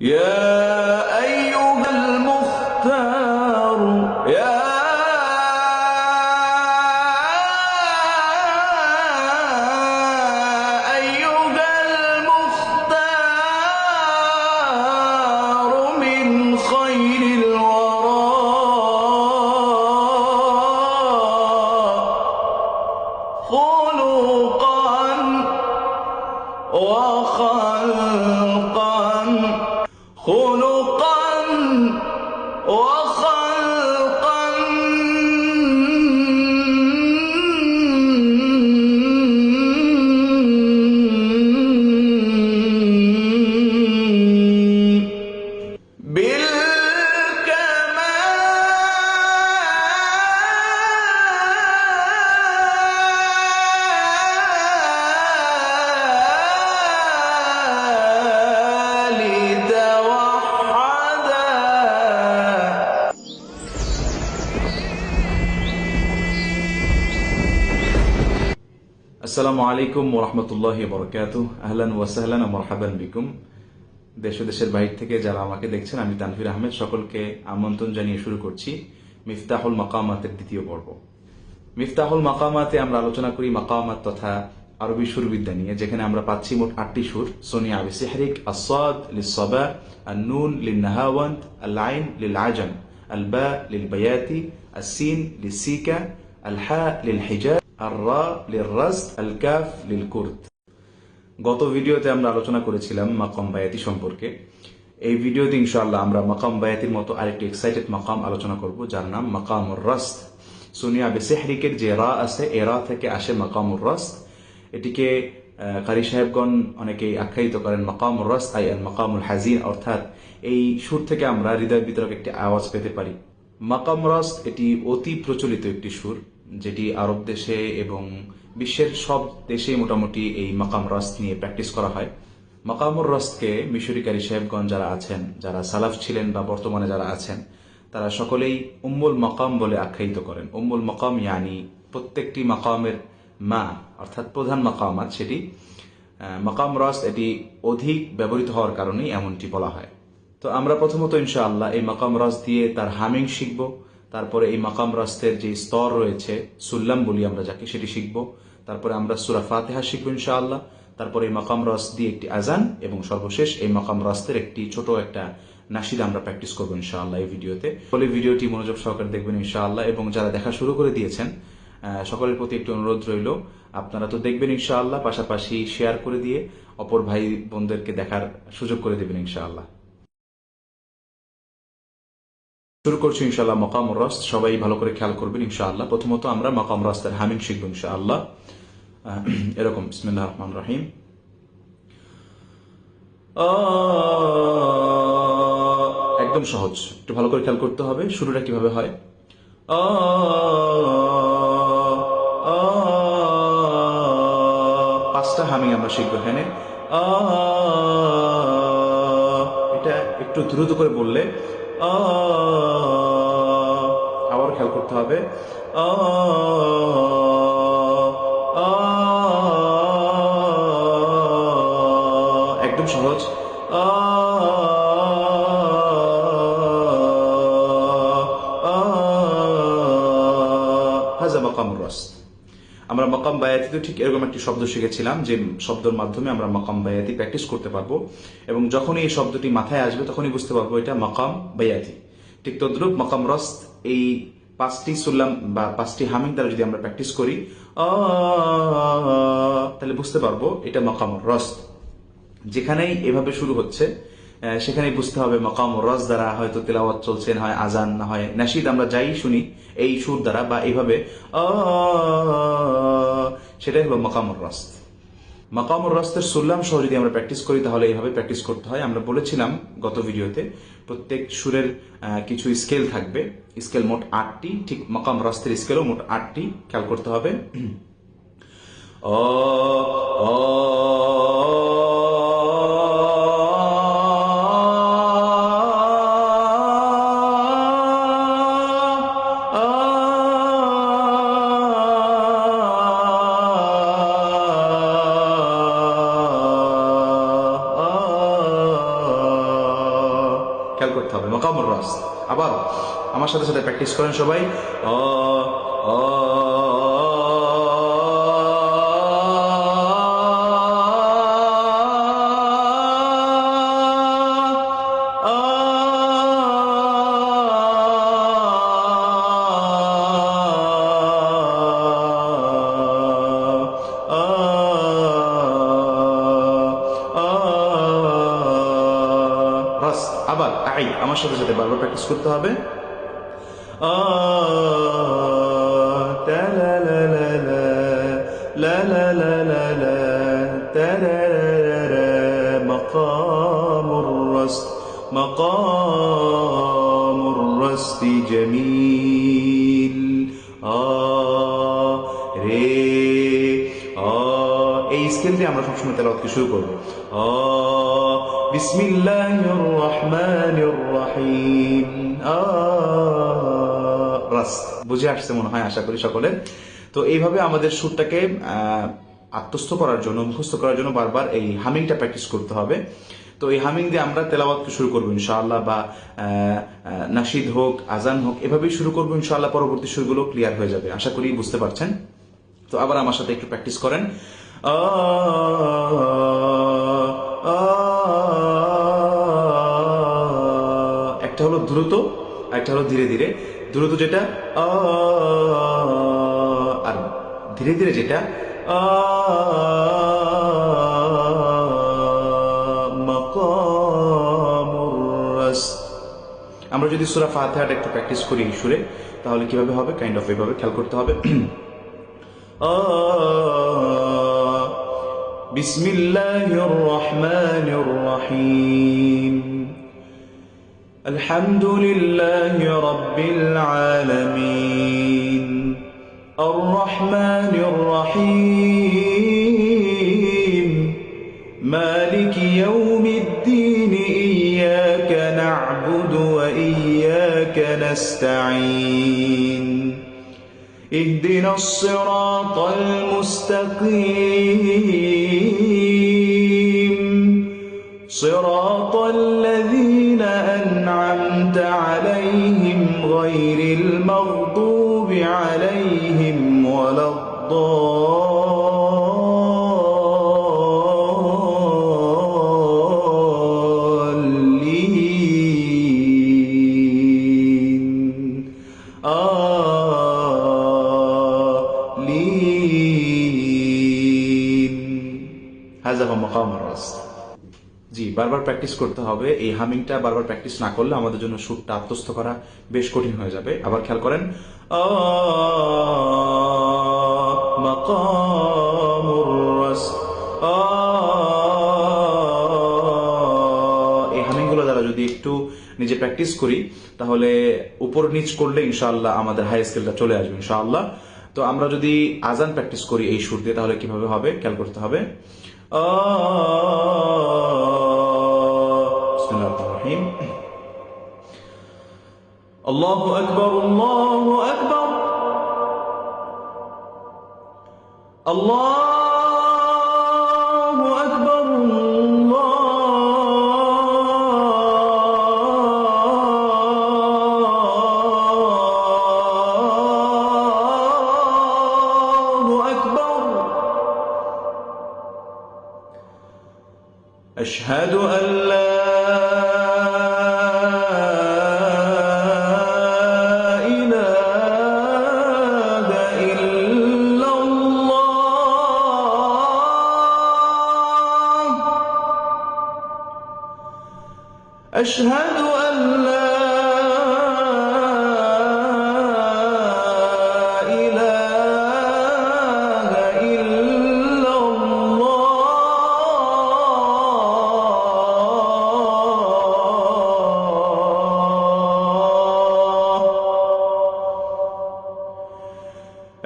يا أيها المختار يا أيها المختار من خير الورى خلقا وخلقا خلقا وخلقا بالكمال توحدا. আসসালামু আলাইকুম ওরহমতুল্লাহি বরকাতুহ। আহলান ওয়াসাহলান ওয়া মারহাবান বিকুম। দেশ ও দেশের বাইরে থেকে যারা আমাকে দেখছেন, আমি তানভীর আহমেদ, সকলকে আমন্ত্রণ জানিয়ে শুরু করছি মিফতাহুল মাকামাতের দ্বিতীয় পর্ব। মিফতাহুল মাকামাতে আমরা আলোচনা করি মাকামাত তথা আরবি সুরবিদ্যা নিয়ে, যেখানে আমরা পাচ্ছি মোট 8টি সুর। সোনিয়া বিসিহরিক, আস-সাদ লিস-সাবা, আন-নুন লিন-নাহাওয়ান্ত, আল-আইন লিল-আজাম, আল-বা লিল-বায়াতি, আস-সিন লিস-সিকা, আল-হা লিল-হিজাজ, আর-রা লিল-রাজদ, আল-কাফ লিল-কুর্দ। গত ভিডিওতে আমরা আলোচনা করেছিলাম মাকাম বায়াতি সম্পর্কে। এই ভিডিওতে ইনশাআল্লাহ আমরা মাকাম বায়াতির মতো আরেকটি এক্সাইটেড মাকাম আলোচনা করব, যার নাম মাকামুর রাসদ। সোনিয়া বিসিহরিকের যে রা আছে, এ রা থেকে আসে মাকামুর রাসদ। এটিকে কারি সাহেবগণ অনেকেই আখ্যায়িত করেন মাকামুর রাসদ আই আল মাকামুল হাজিন, অর্থাৎ এই সুর থেকে আমরা হৃদয় বিতরক একটি আওয়াজ পেতে পারি। মাকাম রাসদ এটি অতি প্রচলিত একটি সুর, যেটি আরব দেশে এবং বিশ্বের সব দেশেই মোটামুটি এই মাকাম রাসদ নিয়ে প্র্যাকটিস করা হয়। মাকামুর রাসদকে মিশরি কারি সাহেবগণ যারা আছেন, যারা সালাফ ছিলেন বা বর্তমানে যারা আছেন, তারা সকলেই উম্মুল মাকাম বলে আখ্যায়িত করেন। উম্মুল মাকাম ইয়ানি প্রত্যেকটি মাকামের মা, অর্থাৎ প্রধান মাকামাত সেটি। মাকাম রাসদ এটি অধিক ব্যবহৃত হওয়ার কারণেই এমনটি বলা হয়। তো আমরা প্রথমত ইনশাআল্লাহ এই মাকাম রাসদ দিয়ে তার হামিং শিখব। তারপরে এই মাকাম রাসদের যে স্তর রয়েছে, সুল্লাম বলি আমরা যাকে, সেটি শিখব। তারপরে আমরা সূরা ফাতিহা শিখব ইনশাআল্লাহ। তারপরে এই মাকাম রাসদ দিয়ে একটি আজান, এবং সর্বশেষ এই মাকাম রাসদের একটি ছোট একটা নাশিদা আমরা প্র্যাকটিস করবো ইনশাআল্লাহ এই ভিডিওতে। ফলে ভিডিওটি মনোযোগ সহকারে দেখবেন ইনশাআল্লাহ, এবং যারা দেখা শুরু করে দিয়েছেন সকলের প্রতি একটি অনুরোধ রইল, আপনারা তো দেখবেন ইনশাআল্লাহ, পাশাপাশি শেয়ার করে দিয়ে অপর ভাই বোনদেরকে দেখার সুযোগ করে দেবেন ইনশাআল্লাহ। শুরু করছি ইনশাআল্লাহ মাকামুর রাসদ। সবাই ভালো করে খেয়াল করবেন ইনশাআল্লাহ। প্রথমত আমরা মাকাম রাসদের হামিং শিখব ইনশাআল্লাহ। এরকম বিসমিল্লাহির রহমানির রহিম। একদম সহজ, একটু ভালো করে খেয়াল করতে হবে শুরুটা কিভাবে হয়। পাঁচটা হামিং আমরা শিখব এখানে। এটা একটু দ্রুত করে বললে আবার খেয়াল করতে হবে। একদম সহজ। হাজা মাকামুর রাসদ। আমরা মাকাম বায়াতিতে ঠিক এরকম একটি শব্দ শিখেছিলাম, যে শব্দের মাধ্যমে আমরা মাকাম বায়াতি প্র্যাকটিস করতে পারবো, এবং যখনই এই শব্দটি মাথায় আসবে তখনই বুঝতে পারবো এটা মাকাম বায়াতি। ঠিক তদ্রুপ মাকাম রাসদ এই 5টি সুল্লাম বা 5টি হামিং দ্বারা যদি আমরা প্র্যাকটিস করি, তাহলে বুঝতে পারবো এটা মাকামুর রাসদ। যেখানেই এভাবে শুরু হচ্ছে সেখানেই বুঝতে হবে মাকামুর রাসদ দ্বারা হয়তো তেলাওয়াত চলছে, না হয় আজান, না হয় নাশিদ, আমরা যাই শুনি এই সুর দ্বারা বা এইভাবে, সেটাই হলো মাকামুর রাসদ। মাকামুর রাসদের সুল্লাম সহ যদি আমরা প্র্যাকটিস করি, তাহলে এইভাবে প্র্যাকটিস করতে হয়। আমরা বলেছিলাম গত ভিডিওতে প্রত্যেক সুরের কিছু স্কেল থাকবে, স্কেল মোট 8টি। ঠিক মাকাম রাসদের স্কেলও মোট 8টি, খেয়াল করতে হবে। খেয়াল করতে হবে মাকামুর রাস। আবার আমার সাথে সাথে প্র্যাকটিস করেন সবাই। আ আ আবার আমার সাথে সাথে বারবার প্র্যাকটিস করতে হবে। মাকামুর রাস মাকামুর রাসতি জামিল রে এই স্কেল দিয়ে আমরা সবসময় তেলাওয়াতকে শুরু করবো। বিসমিল্লাহির রহমানির রহিম। রাস বুঝে আসছে মনে হয়, আশা করি সকলের। তো এইভাবে আমাদের সুরটাকে আত্মস্থ করার জন্য, মুখস্থ করার জন্য বারবার এই হামিংটা প্র্যাকটিস করতে হবে। তো এই হামিং দিয়ে আমরা তেলাওয়াতকে শুরু করবো ইনশাআল্লাহ, বা নাশিদ হোক, আজান হোক, এভাবেই শুরু করবো ইনশাআল্লাহ। পরবর্তী সুরগুলো ক্লিয়ার হয়ে যাবে, আশা করি বুঝতে পারছেন। তো আবার আমার সাথে একটু প্র্যাকটিস করেন। একটা হলো দ্রুত, একটা হলো ধীরে ধীরে। দ্রুত যেটা আর ধীরে ধীরে যেটা মাকামুর রাস। আমরা যদি সূরা ফাতিহাটা একটু প্র্যাকটিস করি এই সুরে, তাহলে কিভাবে হবে, কাইন্ড অফ এভাবে খেয়াল করতে হবে। বিসমিল্লাহির রহমানির রহিম। আলহামদুলিল্লাহি রাব্বিল আলামিন। আর রহমানির রহিম। মালিকি ইয়াউমিদ্দিন। ইয়্যাকা না'বুদু ওয়া ইয়্যাকা নাস্তাঈন। اهدنا الصراط المستقيم صراط الذين أنعمت عليهم غير المغضوب عليهم ولا জি, বারবার প্র্যাকটিস করতে হবে। এই হামিংটা বারবার প্র্যাকটিস না করলে আমাদের জন্য সুরটা আত্মস্থ করা বেশ কঠিন হয়ে যাবে। আবার খেয়াল করেন। মাকামুর রাস। এই হামিংগুলো দ্বারা যদি একটু নিজে প্র্যাকটিস করি, তাহলে উপর নিচ করলে ইনশাআল্লাহ আমাদের হাই স্কেলটা চলে আসবে ইনশাআল্লাহ। তো আমরা যদি আজান প্র্যাকটিস করি এই সুর দিয়ে, তাহলে কিভাবে হবে খেয়াল করতে হবে। বিসমিল্লাহির রহিম। আল্লাহু আকবার, আল্লাহু আকবার, আল্লাহু আকবার, আল্লাহু আকবার। আশহাদু আল্লা أشهد أن لا إله إلا الله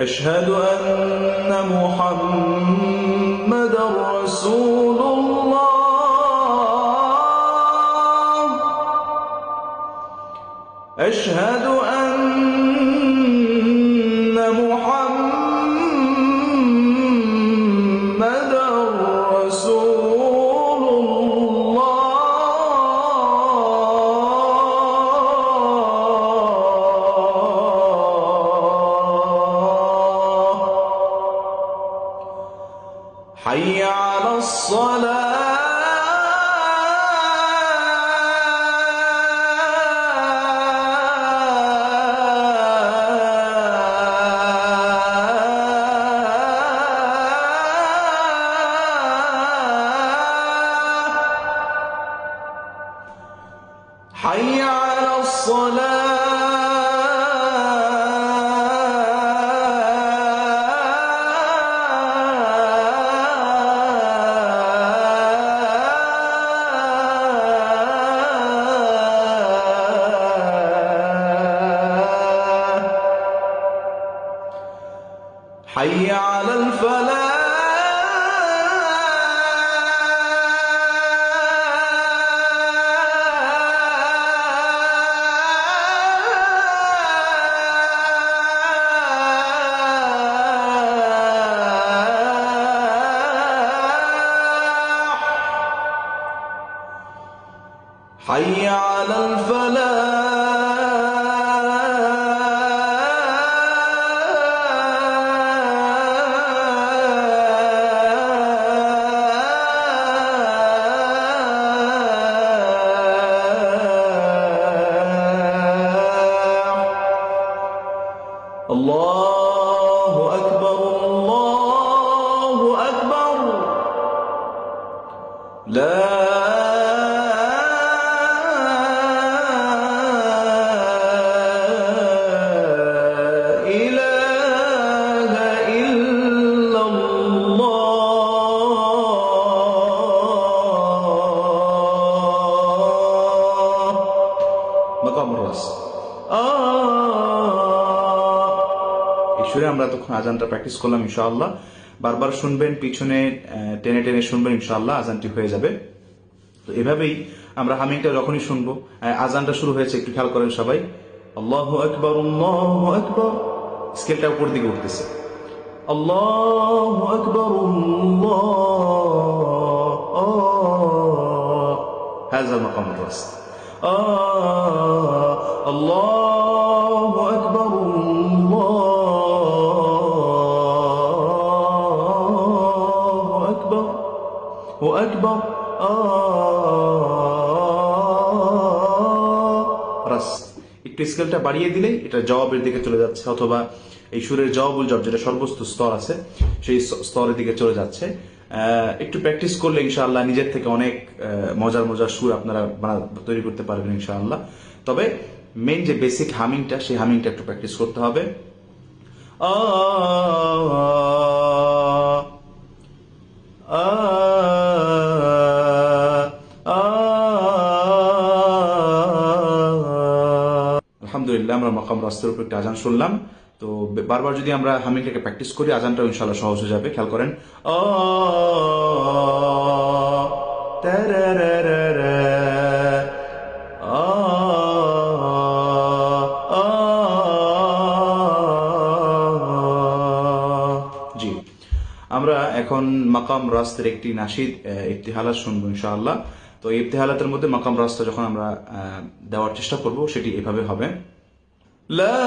أشهد أن محمدا رسول الله أشهد أن محمدا رسول الله حي على الصلاة حي على الفلاح حي على الفلاح الله أكبر الله أكبر لا إله إلا الله মাকাম রাস। এই সুরে আমরা তখন আজানটা প্র্যাকটিস করলাম ইনশাআল্লাহ। বারবার শুনবেন, পিছনে টেনে টেনে শুনবেন, ইনশাআল্লাহ আজানটি হয়ে যাবে। তো এভাবেই আমরা হামিংটা যখনই শুনবো, আজানটা শুরু হয়েছে একটু খেয়াল করেন সবাই। আল্লাহু আকবার, আল্লাহু আকবার, স্কেলটা উপর দিকে উঠতেছে। আল্লাহু আকবার, হাযা মাকামুর রাস। আল্লাহু আকবার, আল্লাহু আকবার, ও আকবার, রাস। একটু স্কেলটা বাড়িয়ে দিলেই এটা জবাবের দিকে চলে যাচ্ছে, অথবা এই সুরের জবাবুল জব যেটা সর্বোচ্চ স্তর আছে সেই স্তরের দিকে চলে যাচ্ছে। একটু প্র্যাকটিস করলে ইনশাআল্লাহ নিজের থেকে অনেক মজার মজার সুর আপনারা তৈরি করতে পারবেন ইনশাআল্লাহ। তবে মেইন যে বেসিক হামিংটা, সেই হামিংটা একটু প্র্যাকটিস করতে হবে। আলহামদুলিল্লাহ, আমরা মাকাম রাস্তার উপর একটা আজান শুনলাম। তো বারবার যদি আমরা হামিংটাকে প্র্যাকটিস করি, আজানটাও ইনশাআল্লাহ সহজ হয়ে যাবে। খেয়াল করেন, জি। আমরা এখন মাকাম রাস্তার একটি নাশিদ ইফতিহালাত শুনবো ইনশাআল্লাহ। তো এই ইফতিহালাতের মধ্যে মাকাম রাস্তা যখন আমরা দেওয়ার চেষ্টা করব, সেটি এভাবে হবে। লা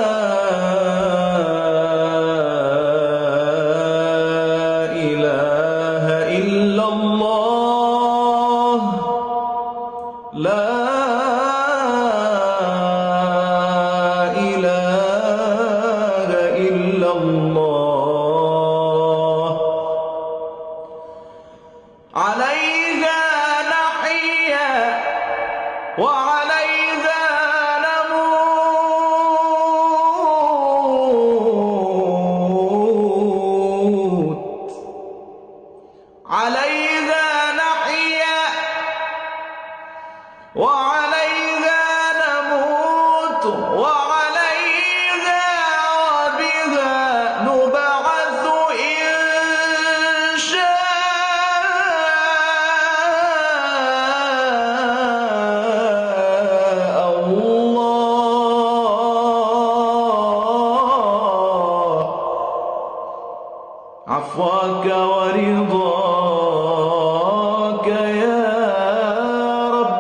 ইলাহা ইল্লাল্লাহ, লা ইলাহা ইল্লাল্লাহ, আলাইহা নাহিয়া ওয়া আলাইহা عليها نحيا وعليها نموت وعليها وبها نبعث إن شاء الله عفوك ورضاك يا رب،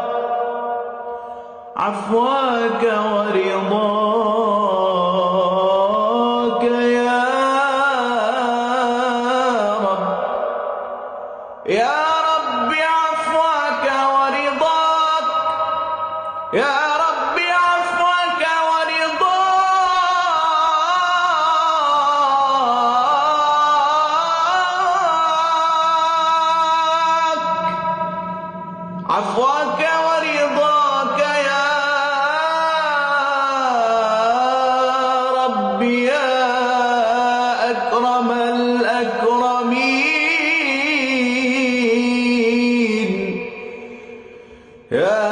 عفوك ورضاك يا رب، يا رب يا رب عفوك ورضاك، عفوك ورضاك يا رب يا أكرم الأكرمين، يا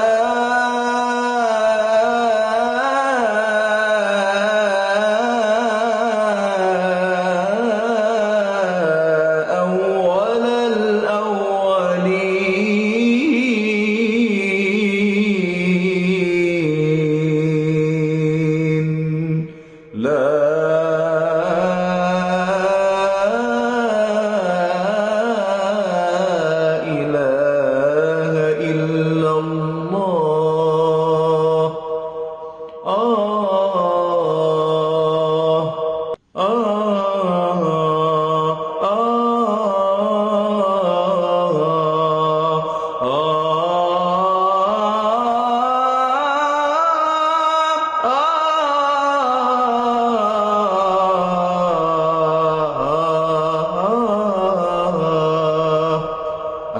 أول الأولين، لا إله إلا الله.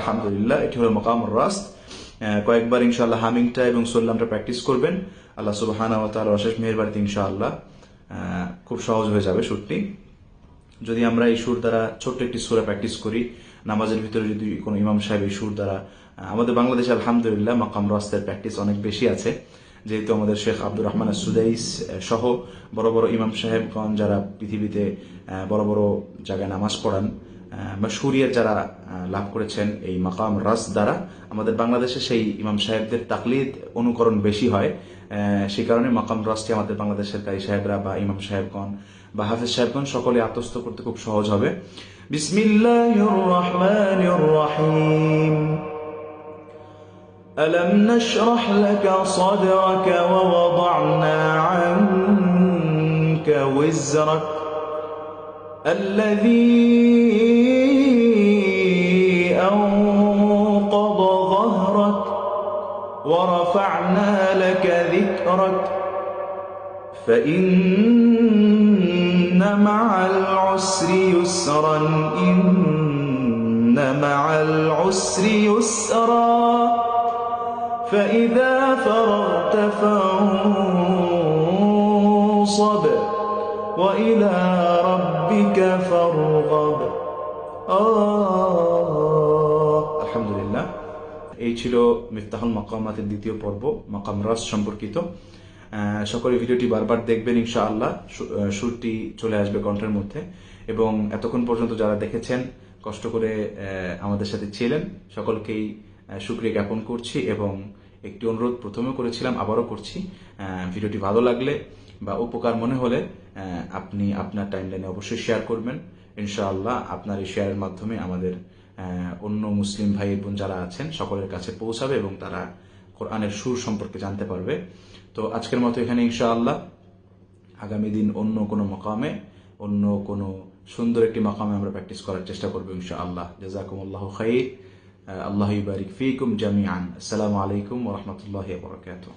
আলহামদুলিল্লাহ, এটি হলো মাকামুর রাস্ত। কয়েকবার ইনশাআল্লাহ হামিংটা এবং সোল্লামটা প্র্যাকটিস করবেন। আল্লাহ সুবহানাহু ওয়া তাআলার অশেষ মেহেরবানিতে ইনশাআল্লাহ খুব সহজ হয়ে যাবে সুরটি। যদি আমরা এই সুর দ্বারা ছোট্ট একটি সুরা প্র্যাকটিস করি, নামাজের ভিতরে যদি কোনো ইমাম সাহেব এই সুর দ্বারা, আমাদের বাংলাদেশে আলহামদুলিল্লাহ মাকাম রাস্তের প্র্যাকটিস অনেক বেশি আছে, যেহেতু আমাদের শেখ আব্দুর রহমান সুদাইস সহ বড় বড় ইমাম সাহেবগণ যারা পৃথিবীতে বড় বড় জায়গায় নামাজ পড়ান, মাশহুরিয়ত যারা লাভ করেছেন এই মাকাম রাস দ্বারা, আমাদের বাংলাদেশে সেই ইমাম সাহেবদের তাকলিদ অনুকরণ বেশি হয়। সেই কারণে মাকাম রাসটি আমাদের বাংলাদেশের কারি সাহেবরা বা ইমাম সাহেবগণ বা হাফেজ সাহেবগণ সকলে আত্মস্থ করতে খুব সহজ হবে। বিসমিল্লাহির রহমানির রহিম। ألم نشرح لك صدرك ووضعنا عنك وزرك الذي أنقض ظهرك ورفعنا لك ذكرك فإن مع العسر يسرا إن مع العسر يسرا فإذا فرغت فانصب وإلى ربك فارغب। আলহামদুলিল্লাহ, এই ছিল মিফতাহুল মাকামাতের দ্বিতীয় পর্ব, মাকাম রাস সম্পর্কিত। সকলে ভিডিওটি বারবার দেখবেন, ইনশাআল্লাহ সুরটি চলে আসবে কণ্ঠের মধ্যে। এবং এতক্ষণ পর্যন্ত যারা দেখেছেন, কষ্ট করে আমাদের সাথে ছিলেন, সকলকেই শুকরিয়া জ্ঞাপন করছি। এবং একটি অনুরোধ প্রথমে করেছিলাম, আবারও করছি, ভিডিওটি ভালো লাগলে বা উপকার মনে হলে আপনি আপনার টাইমলাইনে অবশ্যই শেয়ার করবেন। ইনশাআল্লাহ আপনার এই শেয়ারের মাধ্যমে আমাদের অন্য মুসলিম ভাই বোন যারা আছেন সকলের কাছে পৌঁছাবে এবং তারা কোরআনের সুর সম্পর্কে জানতে পারবে। তো আজকের মতো এখানে ইনশাআল্লাহ, আগামী দিন অন্য কোনো মাকামে, অন্য কোনো সুন্দর একটি মাকামে আমরা প্র্যাকটিস করার চেষ্টা করবো ইনশাআল্লাহ। জাযাকুমুল্লাহু খাইর। আল্লাহু ইবারিক ফীকুম জামিআন। আসসালামু আলাইকুম ওয়া রাহমাতুল্লাহি ওয়া বারাকাতুহু।